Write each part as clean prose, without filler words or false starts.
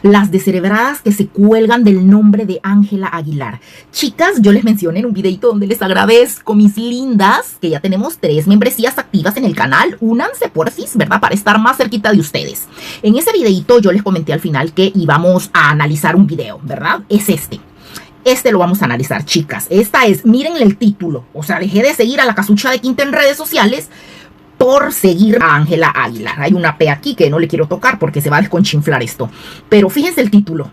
Las descerebradas que se cuelgan del nombre de Ángela Aguilar. Chicas, yo les mencioné en un videito donde les agradezco, mis lindas, que ya tenemos 3 membresías activas en el canal. Únanse porfis, ¿verdad? Para estar más cerquita de ustedes. En ese videito yo les comenté al final que íbamos a analizar un video, ¿verdad? Es este. Este lo vamos a analizar, chicas. Esta es, mírenle el título. O sea, dejé de seguir a la casucha de Quinta en redes sociales por seguir a Ángela Aguilar. Hay una P aquí que no le quiero tocar porque se va a desconchinflar esto. Pero fíjense el título.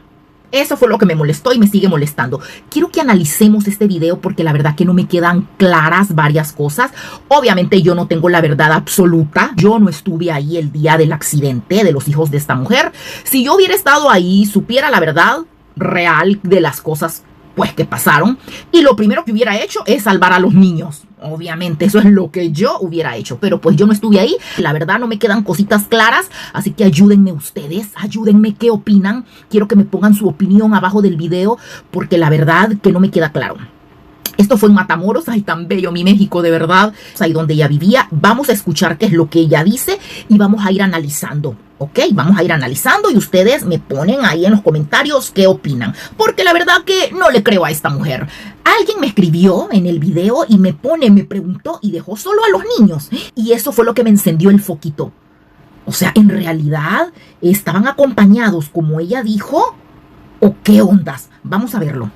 Eso fue lo que me molestó y me sigue molestando. Quiero que analicemos este video porque la verdad que no me quedan claras varias cosas. Obviamente yo no tengo la verdad absoluta. Yo no estuve ahí el día del accidente de los hijos de esta mujer. Si yo hubiera estado ahí, supiera la verdad real de las cosas pues que pasaron, y lo primero que hubiera hecho es salvar a los niños. Obviamente eso es lo que yo hubiera hecho, pero pues yo no estuve ahí. La verdad no me quedan cositas claras, así que ayúdenme ustedes, ayúdenme. ¿Qué opinan? Quiero que me pongan su opinión abajo del video porque la verdad que no me queda claro. Esto fue en Matamoros, ay, tan bello mi México, de verdad. Ahí donde ella vivía. Vamos a escuchar qué es lo que ella dice y vamos a ir analizando, ¿ok? Vamos a ir analizando y ustedes me ponen ahí en los comentarios qué opinan. Porque la verdad que no le creo a esta mujer. Alguien me escribió en el video y me preguntó y dejó solo a los niños. Y eso fue lo que me encendió el foquito. O sea, en realidad, ¿estaban acompañados como ella dijo? ¿O qué ondas? Vamos a verlo.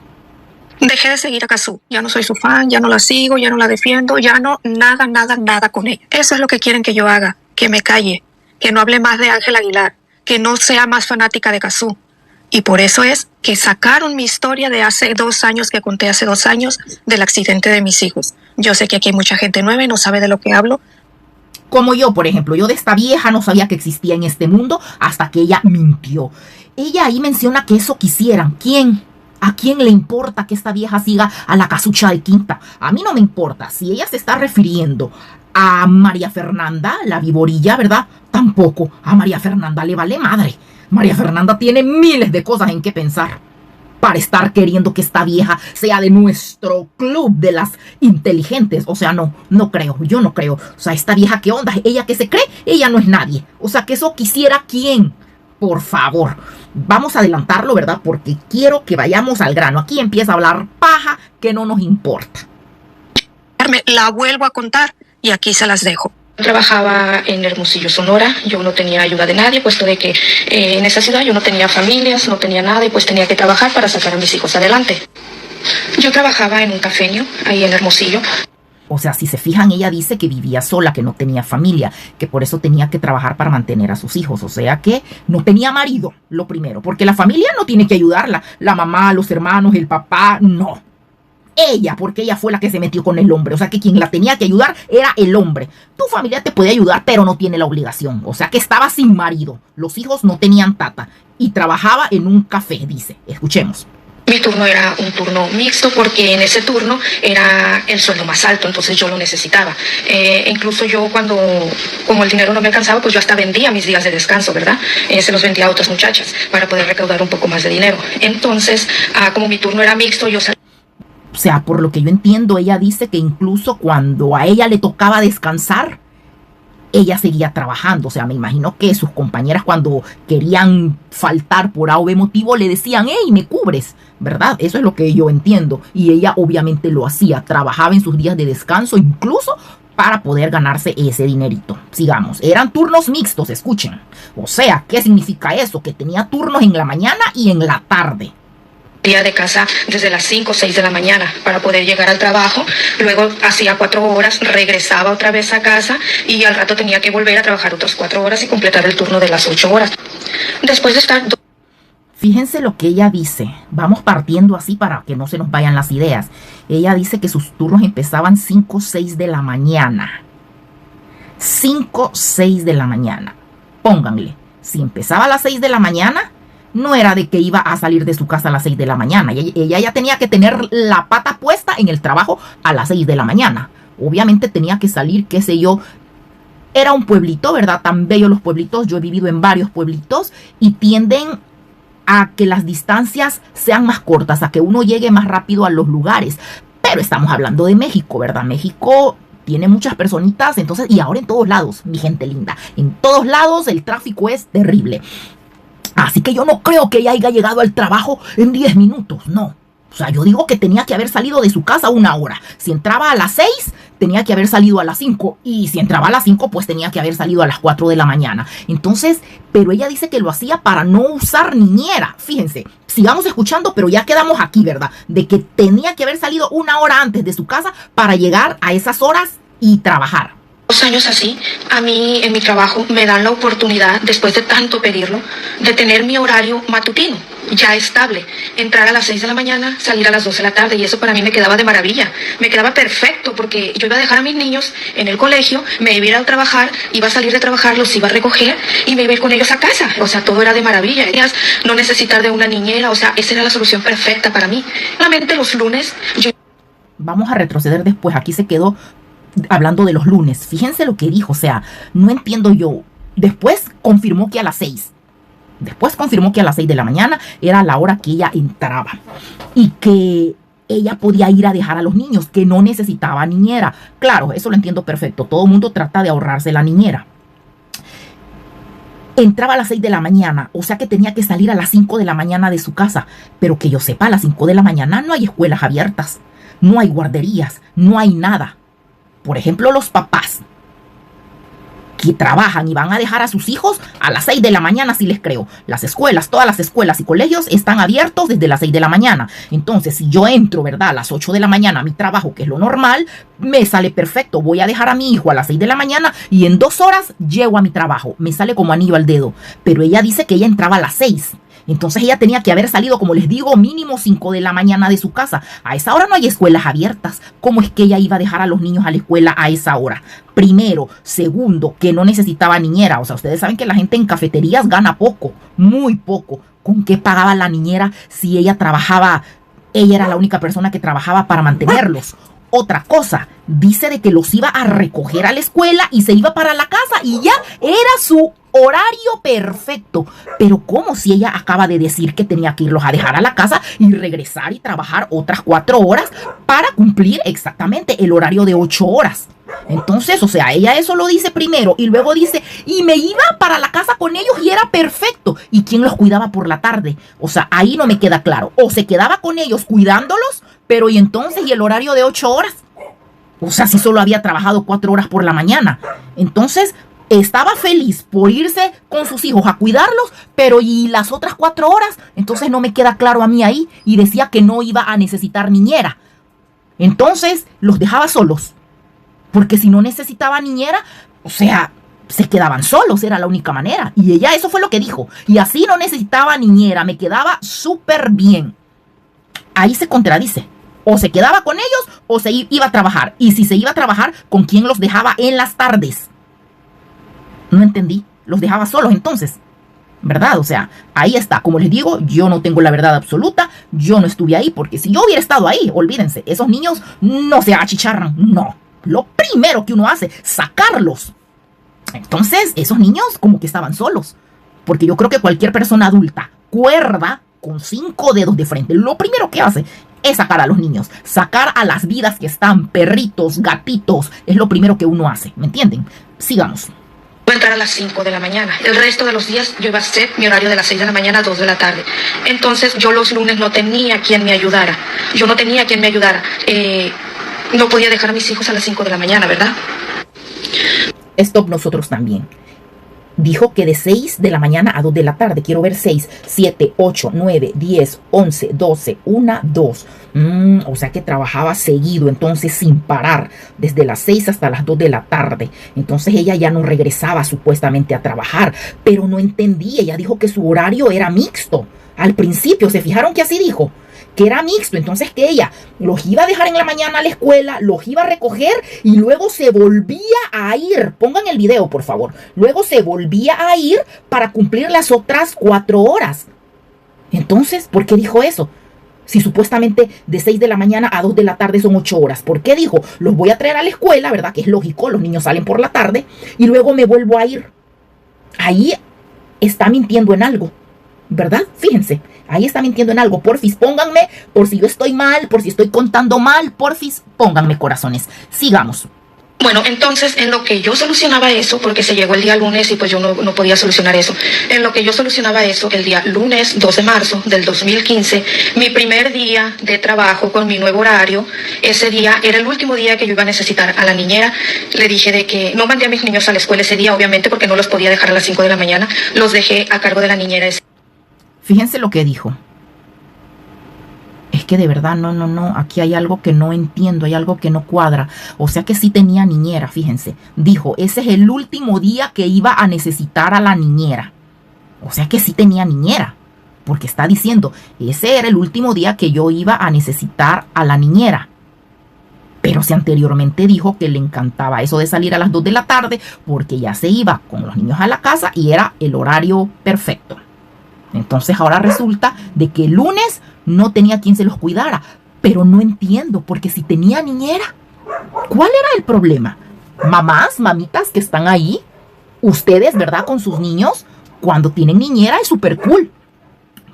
Dejé de seguir a Cazzu, ya no soy su fan, ya no la sigo, ya no la defiendo, ya no, nada con ella. Eso es lo que quieren que yo haga, que me calle, que no hable más de Ángela Aguilar, que no sea más fanática de Cazzu. Y por eso es que sacaron mi historia de hace 2 años, que conté hace 2 años, del accidente de mis hijos. Yo sé que aquí hay mucha gente nueva y no sabe de lo que hablo. Como yo, por ejemplo, yo de esta vieja no sabía que existía en este mundo hasta que ella mintió. Ella ahí menciona que eso quisieran. ¿Quién? ¿A quién le importa que esta vieja siga a la casucha de Quinta? A mí no me importa. Si ella se está refiriendo a María Fernanda, la viborilla, ¿verdad? Tampoco. A María Fernanda le vale madre. María Fernanda tiene miles de cosas en qué pensar para estar queriendo que esta vieja sea de nuestro club de las inteligentes. O sea, no creo. Yo no creo. O sea, esta vieja, ¿qué onda? Ella que se cree, ella no es nadie. O sea, que eso quisiera quién. Por favor, vamos a adelantarlo, ¿verdad? Porque quiero que vayamos al grano. Aquí empieza a hablar paja que no nos importa. La vuelvo a contar y aquí se las dejo. Trabajaba en Hermosillo, Sonora. Yo no tenía ayuda de nadie, puesto de que en esa ciudad yo no tenía familias, no tenía nada y pues tenía que trabajar para sacar a mis hijos adelante. Yo trabajaba en un cafeño ahí en Hermosillo. O sea, si se fijan, ella dice que vivía sola, que no tenía familia, que por eso tenía que trabajar para mantener a sus hijos. O sea que no tenía marido, lo primero, porque la familia no tiene que ayudarla. La mamá, los hermanos, el papá, no. Ella, porque ella fue la que se metió con el hombre. O sea que quien la tenía que ayudar era el hombre. Tu familia te puede ayudar, pero no tiene la obligación. O sea que estaba sin marido. Los hijos no tenían tata. Y trabajaba en un café, dice. Escuchemos. Mi turno era un turno mixto porque en ese turno era el sueldo más alto, entonces yo lo necesitaba. Incluso yo como el dinero no me alcanzaba, pues yo hasta vendía mis días de descanso, ¿verdad? Se los vendía a otras muchachas para poder recaudar un poco más de dinero. Entonces, como mi turno era mixto, yo salía. O sea, por lo que yo entiendo, ella dice que incluso cuando a ella le tocaba descansar, ella seguía trabajando. O sea, me imagino que sus compañeras cuando querían faltar por A o B motivo le decían, hey, me cubres, ¿verdad? Eso es lo que yo entiendo. Y ella obviamente lo hacía, trabajaba en sus días de descanso, incluso para poder ganarse ese dinerito. Sigamos, eran turnos mixtos, escuchen. O sea, ¿qué significa eso? Que tenía turnos en la mañana y en la tarde. Día de casa desde las 5 o 6 de la mañana para poder llegar al trabajo, luego hacía 4 horas, regresaba otra vez a casa y al rato tenía que volver a trabajar otras 4 horas y completar el turno de las 8 horas. Después de estar... Fíjense lo que ella dice. Vamos partiendo así para que no se nos vayan las ideas. Ella dice que sus turnos empezaban 5 o 6 de la mañana. 5 o 6 de la mañana. Pónganle, si empezaba a las 6 de la mañana... No era de que iba a salir de su casa a las 6 de la mañana. Ella ya tenía que tener la pata puesta en el trabajo a las 6 de la mañana. Obviamente tenía que salir, qué sé yo. Era un pueblito, ¿verdad? Tan bello los pueblitos. Yo he vivido en varios pueblitos y tienden a que las distancias sean más cortas, a que uno llegue más rápido a los lugares. Pero estamos hablando de México, ¿verdad? México tiene muchas personitas, entonces, y ahora en todos lados, mi gente linda. En todos lados el tráfico es terrible. Así que yo no creo que ella haya llegado al trabajo en 10 minutos, no. O sea, yo digo que tenía que haber salido de su casa 1 hora. Si entraba a las 6, tenía que haber salido a las 5. Y si entraba a las 5, pues tenía que haber salido a las 4 de la mañana. Entonces, pero ella dice que lo hacía para no usar niñera. Fíjense, sigamos escuchando, pero ya quedamos aquí, ¿verdad? De que tenía que haber salido 1 hora antes de su casa para llegar a esas horas y trabajar. 2 años así, a mí en mi trabajo me dan la oportunidad, después de tanto pedirlo, de tener mi horario matutino, ya estable. Entrar a las 6 de la mañana, salir a las 2 de la tarde, y eso para mí me quedaba de maravilla. Me quedaba perfecto porque yo iba a dejar a mis niños en el colegio, me iba a ir a trabajar, iba a salir de trabajar, los iba a recoger y me iba a ir con ellos a casa. O sea, todo era de maravilla. No necesitar de una niñera, o sea, esa era la solución perfecta para mí. Solamente los lunes yo... Vamos a retroceder después, aquí se quedó hablando de los lunes. Fíjense lo que dijo, o sea, no entiendo yo. Después confirmó que a las 6. Después confirmó que a las 6 de la mañana era la hora que ella entraba. Y que ella podía ir a dejar a los niños, que no necesitaba niñera. Claro, eso lo entiendo perfecto. Todo el mundo trata de ahorrarse la niñera. Entraba a las 6 de la mañana, o sea que tenía que salir a las 5 de la mañana de su casa. Pero que yo sepa, a las 5 de la mañana no hay escuelas abiertas. No hay guarderías, no hay nada. Por ejemplo, los papás que trabajan y van a dejar a sus hijos a las 6 de la mañana, sí les creo. Las escuelas, todas las escuelas y colegios están abiertos desde las 6 de la mañana. Entonces, si yo entro, ¿verdad?, a las 8 de la mañana a mi trabajo, que es lo normal, me sale perfecto. Voy a dejar a mi hijo a las 6 de la mañana y en 2 horas llego a mi trabajo. Me sale como anillo al dedo. Pero ella dice que ella entraba a las 6. Entonces ella tenía que haber salido, como les digo, mínimo 5 de la mañana de su casa. A esa hora no hay escuelas abiertas. ¿Cómo es que ella iba a dejar a los niños a la escuela a esa hora? Primero. Segundo, que no necesitaba niñera. O sea, ustedes saben que la gente en cafeterías gana poco, muy poco. ¿Con qué pagaba la niñera si ella trabajaba? Ella era la única persona que trabajaba para mantenerlos. Otra cosa, dice de que los iba a recoger a la escuela y se iba para la casa y ya era su horario perfecto. Pero ¿cómo si ella acaba de decir que tenía que irlos a dejar a la casa y regresar y trabajar otras 4 horas para cumplir exactamente el horario de 8 horas? Entonces, o sea, ella eso lo dice primero y luego dice, y me iba para la casa con ellos y era perfecto. ¿Y quién los cuidaba por la tarde? O sea, ahí no me queda claro. O se quedaba con ellos cuidándolos, pero ¿y entonces y el horario de 8 horas? O sea, si solo había trabajado 4 horas por la mañana. Entonces, estaba feliz por irse con sus hijos a cuidarlos, pero ¿y las otras 4 horas? Entonces no me queda claro a mí ahí. Y decía que no iba a necesitar niñera. Entonces, los dejaba solos. Porque si no necesitaba niñera, o sea, se quedaban solos, era la única manera. Y ella eso fue lo que dijo. Y así no necesitaba niñera, me quedaba súper bien. Ahí se contradice. O se quedaba con ellos o se iba a trabajar. Y si se iba a trabajar, ¿con quién los dejaba en las tardes? No entendí. Los dejaba solos entonces, ¿verdad? O sea, ahí está. Como les digo, yo no tengo la verdad absoluta. Yo no estuve ahí porque si yo hubiera estado ahí, olvídense, esos niños no se achicharran. No. Lo primero que uno hace, sacarlos. Entonces, esos niños como que estaban solos. Porque yo creo que cualquier persona adulta, cuerda, con 5 dedos de frente, lo primero que hace es sacar a los niños. Sacar a las vidas que están, perritos, gatitos, es lo primero que uno hace. ¿Me entienden? Sigamos. Voy a entrar a las 5 de la mañana. El resto de los días yo iba a hacer mi horario de las 6 de la mañana a 2 de la tarde. Entonces, yo los lunes no tenía quien me ayudara. No podía dejar a mis hijos a las 5 de la mañana, ¿verdad? Stop, nosotros también. Dijo que de 6 de la mañana a 2 de la tarde. Quiero ver 6, 7, 8, 9, 10, 11, 12, 1, 2. O sea que trabajaba seguido, entonces sin parar, desde las 6 hasta las 2 de la tarde. Entonces ella ya no regresaba supuestamente a trabajar, pero no entendí. Ella dijo que su horario era mixto. Al principio, ¿se fijaron que así dijo? Que era mixto, entonces que ella los iba a dejar en la mañana a la escuela, los iba a recoger y luego se volvía a ir. Pongan el video, por favor. Luego se volvía a ir para cumplir las otras 4 horas. Entonces, ¿por qué dijo eso? Si supuestamente de 6 de la mañana a 2 de la tarde son 8 horas. ¿Por qué dijo? Los voy a traer a la escuela, ¿verdad? Que es lógico, los niños salen por la tarde y luego me vuelvo a ir. Ahí está mintiendo en algo, ¿verdad? Fíjense. Ahí está mintiendo en algo. Porfis, pónganme, por si yo estoy mal, por si estoy contando mal, porfis, pónganme corazones. Sigamos. Bueno, entonces en lo que yo solucionaba eso, porque se llegó el día lunes y pues yo no podía solucionar eso, en lo que yo solucionaba eso, el día lunes 2 de marzo del 2015, mi primer día de trabajo con mi nuevo horario, ese día era el último día que yo iba a necesitar a la niñera. Le dije de que no mandé a mis niños a la escuela ese día, obviamente, porque no los podía dejar a las 5 de la mañana, los dejé a cargo de la niñera. Fíjense lo que dijo. Es que de verdad, no, aquí hay algo que no entiendo, hay algo que no cuadra. O sea que sí tenía niñera, fíjense. Dijo, ese es el último día que iba a necesitar a la niñera. O sea que sí tenía niñera, porque está diciendo, ese era el último día que yo iba a necesitar a la niñera. Pero si anteriormente dijo que le encantaba eso de salir a las 2 de la tarde, porque ya se iba con los niños a la casa y era el horario perfecto. Entonces ahora resulta de que el lunes no tenía quien se los cuidara. Pero no entiendo, porque si tenía niñera, ¿cuál era el problema? Mamás, mamitas que están ahí, ustedes, ¿verdad? Con sus niños, cuando tienen niñera es súper cool,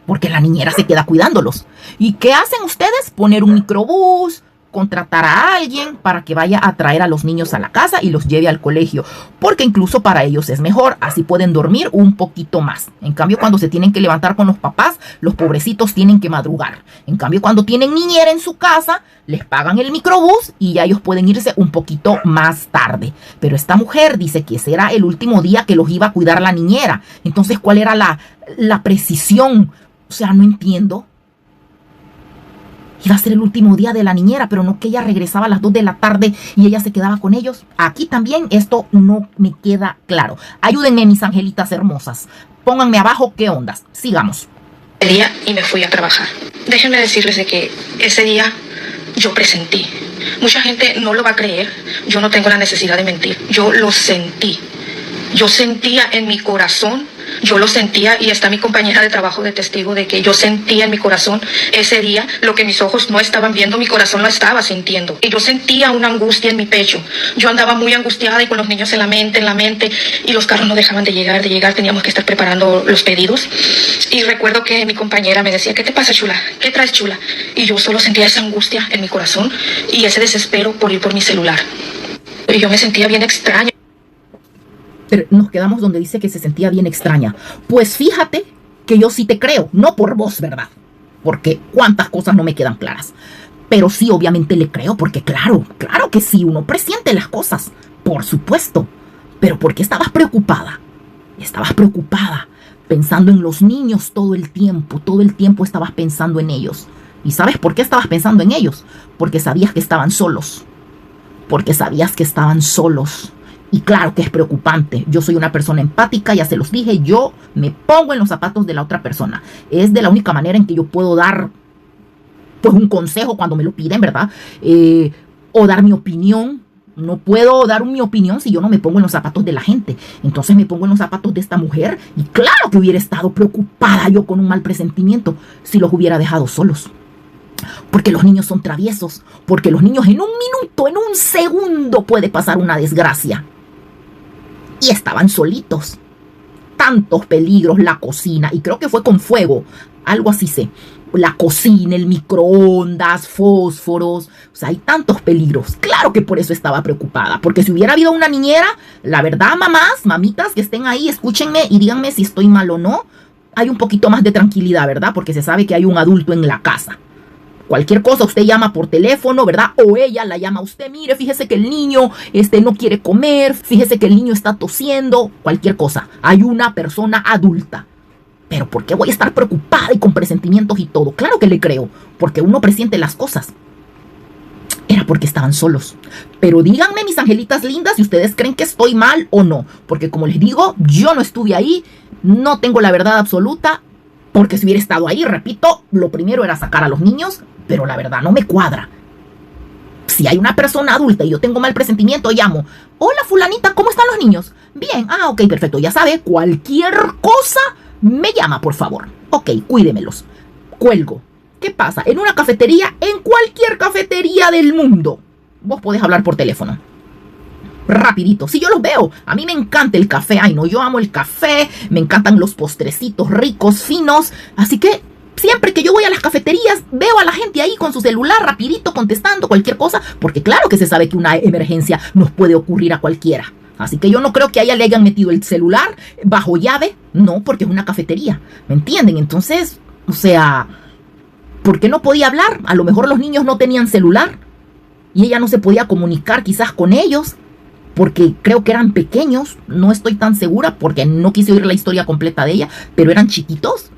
porque la niñera se queda cuidándolos. ¿Y qué hacen ustedes? Poner un microbús, contratar a alguien para que vaya a traer a los niños a la casa y los lleve al colegio, porque incluso para ellos es mejor, así pueden dormir un poquito más. En cambio, cuando se tienen que levantar con los papás, los pobrecitos tienen que madrugar. En cambio, cuando tienen niñera en su casa, les pagan el microbús y ya ellos pueden irse un poquito más tarde. Pero esta mujer dice que ese era el último día que los iba a cuidar la niñera. Entonces, ¿cuál era la precisión? O sea, no entiendo. Iba a ser el último día de la niñera, pero no que ella regresaba a las 2 de la tarde y ella se quedaba con ellos. Aquí también esto no me queda claro. Ayúdenme, mis angelitas hermosas. Pónganme abajo qué ondas. Sigamos. El día y me fui a trabajar. Déjenme decirles de que ese día yo presentí. Mucha gente no lo va a creer. Yo no tengo la necesidad de mentir. Yo lo sentí. Yo sentía en mi corazón. Yo lo sentía y está mi compañera de trabajo de testigo de que yo sentía en mi corazón ese día lo que mis ojos no estaban viendo, mi corazón lo estaba sintiendo. Y yo sentía una angustia en mi pecho. Yo andaba muy angustiada y con los niños en la mente, y los carros no dejaban de llegar, teníamos que estar preparando los pedidos. Y recuerdo que mi compañera me decía, ¿qué te pasa, chula? ¿Qué traes, chula? Y yo solo sentía esa angustia en mi corazón y ese desespero por ir por mi celular. Y yo me sentía bien extraña. Pero nos quedamos donde dice que se sentía bien extraña. Pues fíjate que yo sí te creo, no por vos, ¿verdad? Porque cuántas cosas no me quedan claras. Pero sí, obviamente le creo, porque claro que sí, uno presiente las cosas, por supuesto. Pero ¿por qué estabas preocupada? Estabas preocupada, pensando en los niños todo el tiempo estabas pensando en ellos. ¿Y sabes por qué estabas pensando en ellos? Porque sabías que estaban solos. Y claro que es preocupante. Yo soy una persona empática, ya se los dije, yo me pongo en los zapatos de la otra persona. Es de la única manera en que yo puedo dar pues un consejo cuando me lo piden, ¿verdad? O dar mi opinión. No puedo dar mi opinión si yo no me pongo en los zapatos de la gente. Entonces me pongo en los zapatos de esta mujer y claro que hubiera estado preocupada yo con un mal presentimiento si los hubiera dejado solos. Porque los niños son traviesos, porque los niños en un minuto, en un segundo puede pasar una desgracia. Y estaban solitos. Tantos peligros, la cocina, y creo que fue con fuego, algo así sé. La cocina, el microondas, fósforos, o sea, hay tantos peligros. Claro que por eso estaba preocupada, porque si hubiera habido una niñera, la verdad, mamás, mamitas que estén ahí, escúchenme y díganme si estoy mal o no, hay un poquito más de tranquilidad, ¿verdad? Porque se sabe que hay un adulto en la casa. Cualquier cosa usted llama por teléfono, ¿verdad? O ella la llama a usted. Mire, fíjese que el niño no quiere comer. Fíjese que el niño está tosiendo. Cualquier cosa. Hay una persona adulta. Pero ¿por qué voy a estar preocupada y con presentimientos y todo? Claro que le creo. Porque uno presiente las cosas. Era porque estaban solos. Pero díganme, mis angelitas lindas, si ustedes creen que estoy mal o no. Porque como les digo, yo no estuve ahí. No tengo la verdad absoluta. Porque si hubiera estado ahí, repito, lo primero era sacar a los niños. Pero la verdad no me cuadra. Si hay una persona adulta y yo tengo mal presentimiento, llamo. Hola, fulanita, ¿cómo están los niños? Bien, ok, perfecto. Ya sabe, cualquier cosa me llama, por favor. Ok, cuídemelos. Cuelgo. ¿Qué pasa? En una cafetería, en cualquier cafetería del mundo, vos podés hablar por teléfono. Rapidito. Si yo los veo, a mí me encanta el café. Ay, no, yo amo el café. Me encantan los postrecitos ricos, finos. Así que, rapidito, Siempre que yo voy a las cafeterías, veo a la gente ahí con su celular rapidito contestando cualquier cosa, porque claro que se sabe que una emergencia nos puede ocurrir a cualquiera. Así que yo no creo que a ella le hayan metido el celular bajo llave, no, porque es una cafetería, ¿me entienden? Entonces, o sea, ¿por qué no podía hablar? A lo mejor los niños no tenían celular y ella no se podía comunicar quizás con ellos, porque creo que eran pequeños, no estoy tan segura porque no quise oír la historia completa de ella, pero eran chiquitos.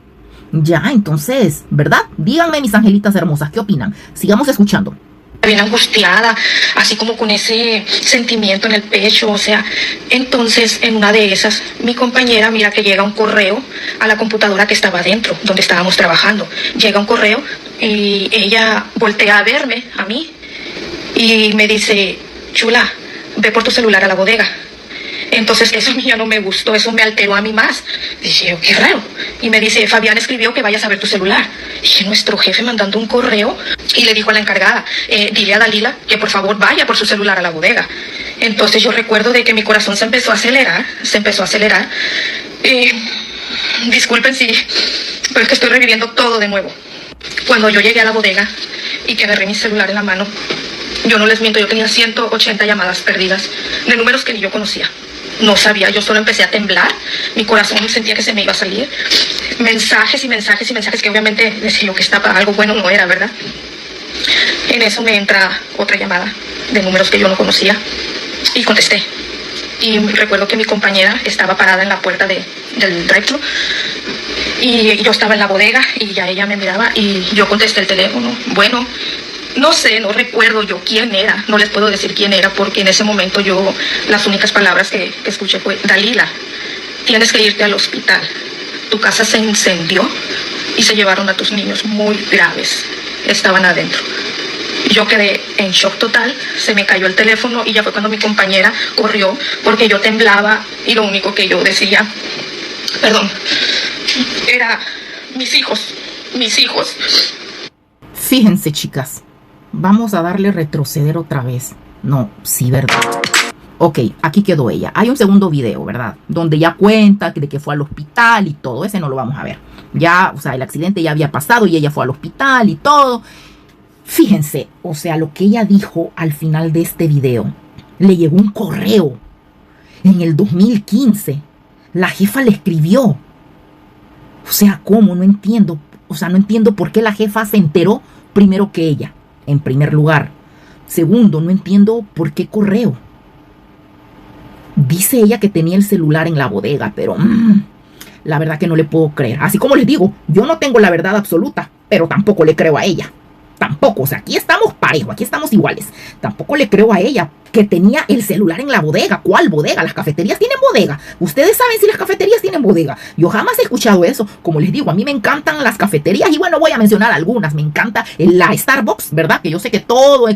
Ya, entonces, ¿verdad? Díganme, mis angelitas hermosas, ¿qué opinan? Sigamos escuchando. Bien angustiada, así como con ese sentimiento en el pecho, o sea, entonces en una de esas, mi compañera mira que llega un correo a la computadora que estaba adentro, donde estábamos trabajando. Llega un correo y ella voltea a verme, a mí, y me dice, chula, ve por tu celular a la bodega. Entonces eso a mí ya no me gustó, eso me alteró a mí más. Dije, qué raro. Y me dice, Fabián escribió que vayas a ver tu celular. Dije, nuestro jefe mandando un correo. Y le dijo a la encargada, dile a Dalila que por favor vaya por su celular a la bodega. Entonces yo recuerdo de que mi corazón se empezó a acelerar, disculpen si, pero es que estoy reviviendo todo de nuevo. Cuando yo llegué a la bodega y que agarré mi celular en la mano, yo no les miento, yo tenía 180 llamadas perdidas de números que ni yo conocía. No sabía, yo solo empecé a temblar, mi corazón sentía que se me iba a salir. Mensajes y mensajes y mensajes que obviamente decía yo que estaba algo bueno, no era, ¿verdad? En eso me entra otra llamada de números que yo no conocía y contesté. Y recuerdo que mi compañera estaba parada en la puerta del drive-thru y yo estaba en la bodega y ya ella me miraba y yo contesté el teléfono. Bueno, no sé, no recuerdo yo quién era, no les puedo decir quién era porque en ese momento yo las únicas palabras que escuché fue, Dalila, tienes que irte al hospital, tu casa se incendió y se llevaron a tus niños muy graves, estaban adentro. Yo quedé en shock total, se me cayó el teléfono y ya fue cuando mi compañera corrió porque yo temblaba y lo único que yo decía, perdón, era mis hijos. Fíjense, chicas. Vamos a darle retroceder otra vez. No, sí, ¿verdad? Ok, aquí quedó ella. Hay un segundo video, ¿verdad? Donde ya cuenta de que fue al hospital y todo. Ese no lo vamos a ver. Ya, o sea, el accidente ya había pasado y ella fue al hospital y todo. Fíjense, o sea, lo que ella dijo al final de este video. Le llegó un correo. En el 2015. La jefa le escribió. O sea, ¿cómo? No entiendo. O sea, no entiendo por qué la jefa se enteró primero que ella. En primer lugar. Segundo, no entiendo por qué correo. Dice ella que tenía el celular en la bodega, pero la verdad que no le puedo creer. Así como les digo, yo no tengo la verdad absoluta, pero tampoco le creo a ella. Tampoco, o sea, aquí estamos parejos, aquí estamos iguales. Tampoco le creo a ella que tenía el celular en la bodega. ¿Cuál bodega? Las cafeterías tienen bodega. Ustedes saben si las cafeterías tienen bodega. Yo jamás he escuchado eso. Como les digo, a mí me encantan las cafeterías y bueno, voy a mencionar algunas. Me encanta la Starbucks, ¿verdad? Que yo sé que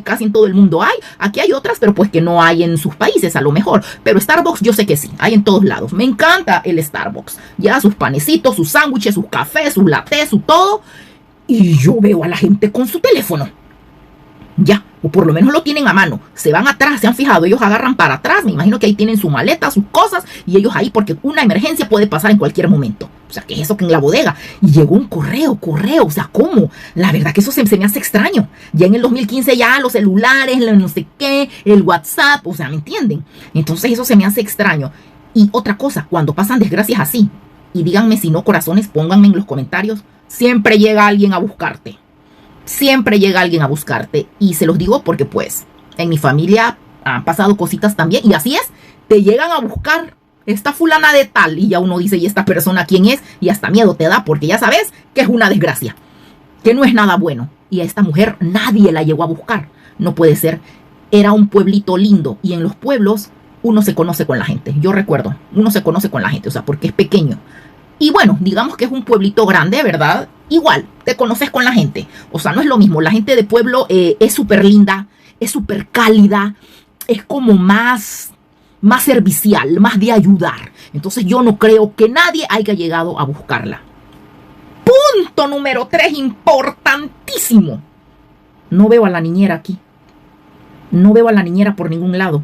casi en todo el mundo hay. Aquí hay otras, pero pues que no hay en sus países a lo mejor. Pero Starbucks yo sé que sí, hay en todos lados. Me encanta el Starbucks. Ya sus panecitos, sus sándwiches, sus cafés, sus latés, su todo. Y yo veo a la gente con su teléfono. Ya, o por lo menos lo tienen a mano. Se van atrás, se han fijado, ellos agarran para atrás. Me imagino que ahí tienen su maleta, sus cosas. Y ellos ahí, porque una emergencia puede pasar en cualquier momento. O sea, ¿qué es eso que en la bodega? Y llegó un correo. O sea, ¿cómo? La verdad que eso se me hace extraño. Ya en el 2015 ya los celulares, no sé qué, el WhatsApp, o sea, ¿me entienden? Entonces eso se me hace extraño. Y otra cosa, cuando pasan desgracias así, y díganme si no, corazones, pónganme en los comentarios, siempre llega alguien a buscarte. Siempre llega alguien a buscarte. Y se los digo porque pues en mi familia han pasado cositas también. Y así es, te llegan a buscar. Esta fulana de tal. Y ya uno dice, ¿y esta persona quién es? Y hasta miedo te da porque ya sabes que es una desgracia. Que no es nada bueno. Y a esta mujer nadie la llegó a buscar. No puede ser. Era un pueblito lindo. Y en los pueblos uno se conoce con la gente. Yo recuerdo, uno se conoce con la gente. O sea, porque es pequeño. Y bueno, digamos que es un pueblito grande, ¿verdad? Igual, te conoces con la gente. O sea, no es lo mismo. La gente de pueblo es súper linda, es súper cálida, es como más servicial, más de ayudar. Entonces yo no creo que nadie haya llegado a buscarla. Punto número 3, importantísimo. No veo a la niñera aquí. No veo a la niñera por ningún lado.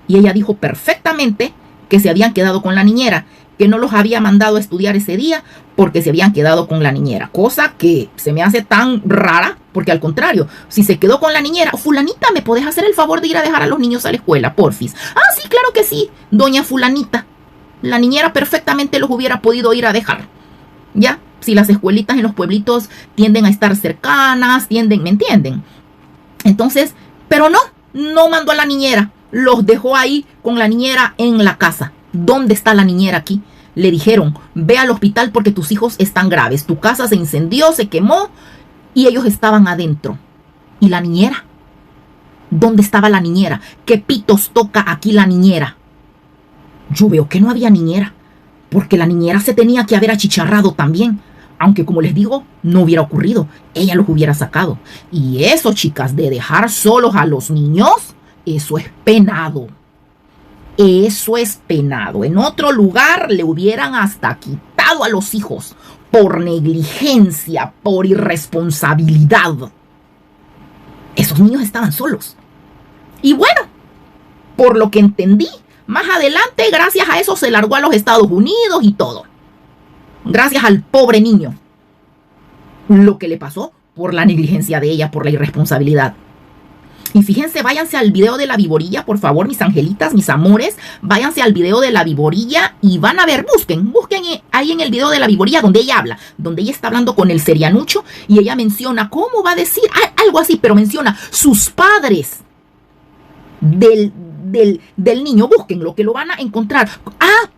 Y ella dijo perfectamente que se habían quedado con la niñera. que no los había mandado a estudiar ese día porque se habían quedado con la niñera. Cosa que se me hace tan rara, porque al contrario, si se quedó con la niñera, fulanita, ¿me podés hacer el favor de ir a dejar a los niños a la escuela, porfis? Ah, sí, claro que sí, doña fulanita. La niñera perfectamente los hubiera podido ir a dejar. ¿Ya? Si las escuelitas en los pueblitos tienden a estar cercanas, ¿me entienden? Entonces, pero no mandó a la niñera. Los dejó ahí con la niñera en la casa. ¿Dónde está la niñera aquí? Le dijeron, ve al hospital porque tus hijos están graves. Tu casa se incendió, se quemó y ellos estaban adentro. ¿Y la niñera? ¿Dónde estaba la niñera? ¿Qué pitos toca aquí la niñera? Yo veo que no había niñera, porque la niñera se tenía que haber achicharrado también. Aunque, como les digo, no hubiera ocurrido. Ella los hubiera sacado. Y eso, chicas, de dejar solos a los niños, eso es penado. Eso es penado. En otro lugar le hubieran hasta quitado a los hijos por negligencia, por irresponsabilidad. Esos niños estaban solos. Y bueno, por lo que entendí, más adelante, gracias a eso, se largó a los Estados Unidos y todo. Gracias al pobre niño. Lo que le pasó por la negligencia de ella, por la irresponsabilidad. Y fíjense, váyanse al video de la viborilla, por favor, mis angelitas, mis amores. Váyanse al video de la viborilla y van a ver, busquen ahí en el video de la viborilla donde ella habla, donde ella está hablando con el serianucho y ella menciona, ¿cómo va a decir? Algo así, pero menciona sus padres del niño. Búsquenlo, que lo van a encontrar.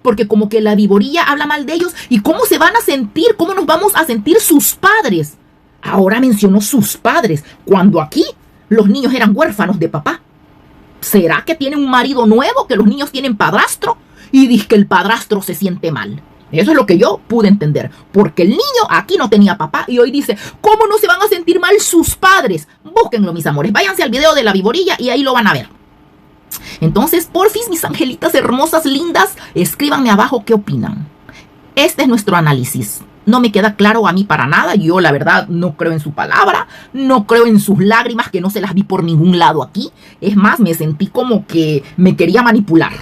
Porque como que la viborilla habla mal de ellos. ¿Y cómo se van a sentir? ¿Cómo nos vamos a sentir sus padres? Ahora mencionó sus padres, cuando aquí los niños eran huérfanos de papá. ¿Será que tiene un marido nuevo, que los niños tienen padrastro? Y dice que el padrastro se siente mal. Eso es lo que yo pude entender. Porque el niño aquí no tenía papá y hoy dice, ¿cómo no se van a sentir mal sus padres? Búsquenlo, mis amores. Váyanse al video de la viborilla y ahí lo van a ver. Entonces, porfis, mis angelitas hermosas, lindas, escríbanme abajo qué opinan. Este es nuestro análisis. No me queda claro a mí para nada. Yo, la verdad, no creo en su palabra. No creo en sus lágrimas, que no se las vi por ningún lado aquí. Es más, me sentí como que me quería manipular.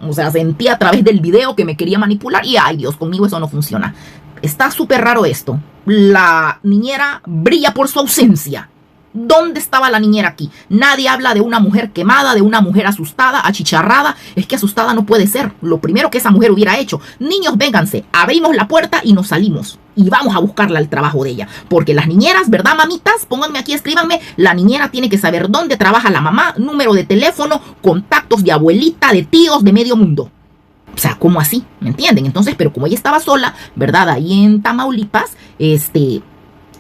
O sea, sentí a través del video que me quería manipular. Y, ay Dios, conmigo eso no funciona. Está súper raro esto. La niñera brilla por su ausencia. ¿Dónde estaba la niñera aquí? Nadie habla de una mujer quemada, de una mujer asustada, achicharrada. Es que asustada no puede ser. Lo primero que esa mujer hubiera hecho, niños, vénganse, abrimos la puerta y nos salimos. Y vamos a buscarla al trabajo de ella. Porque las niñeras, ¿verdad, mamitas? Pónganme aquí, escríbanme. La niñera tiene que saber dónde trabaja la mamá, número de teléfono, contactos de abuelita, de tíos, de medio mundo. O sea, ¿cómo así? ¿Me entienden? Entonces, pero como ella estaba sola, ¿verdad? Ahí en Tamaulipas,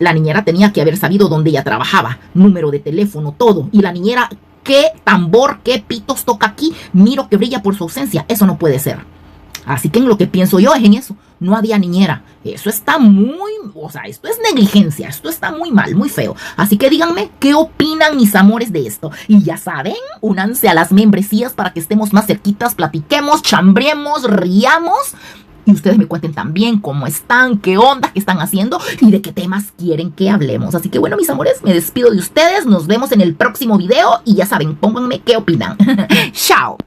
la niñera tenía que haber sabido dónde ella trabajaba, número de teléfono, todo. Y la niñera, ¿qué tambor, qué pitos toca aquí? Miro que brilla por su ausencia. Eso no puede ser. Así que en lo que pienso yo es en eso. No había niñera. Eso está esto es negligencia. Esto está muy mal, muy feo. Así que díganme qué opinan, mis amores, de esto. Y ya saben, únanse a las membresías para que estemos más cerquitas, platiquemos, chambremos, riamos. Y ustedes me cuenten también cómo están, qué onda, qué están haciendo y de qué temas quieren que hablemos. Así que bueno, mis amores, me despido de ustedes. Nos vemos en el próximo video y ya saben, pónganme qué opinan. ¡Chao!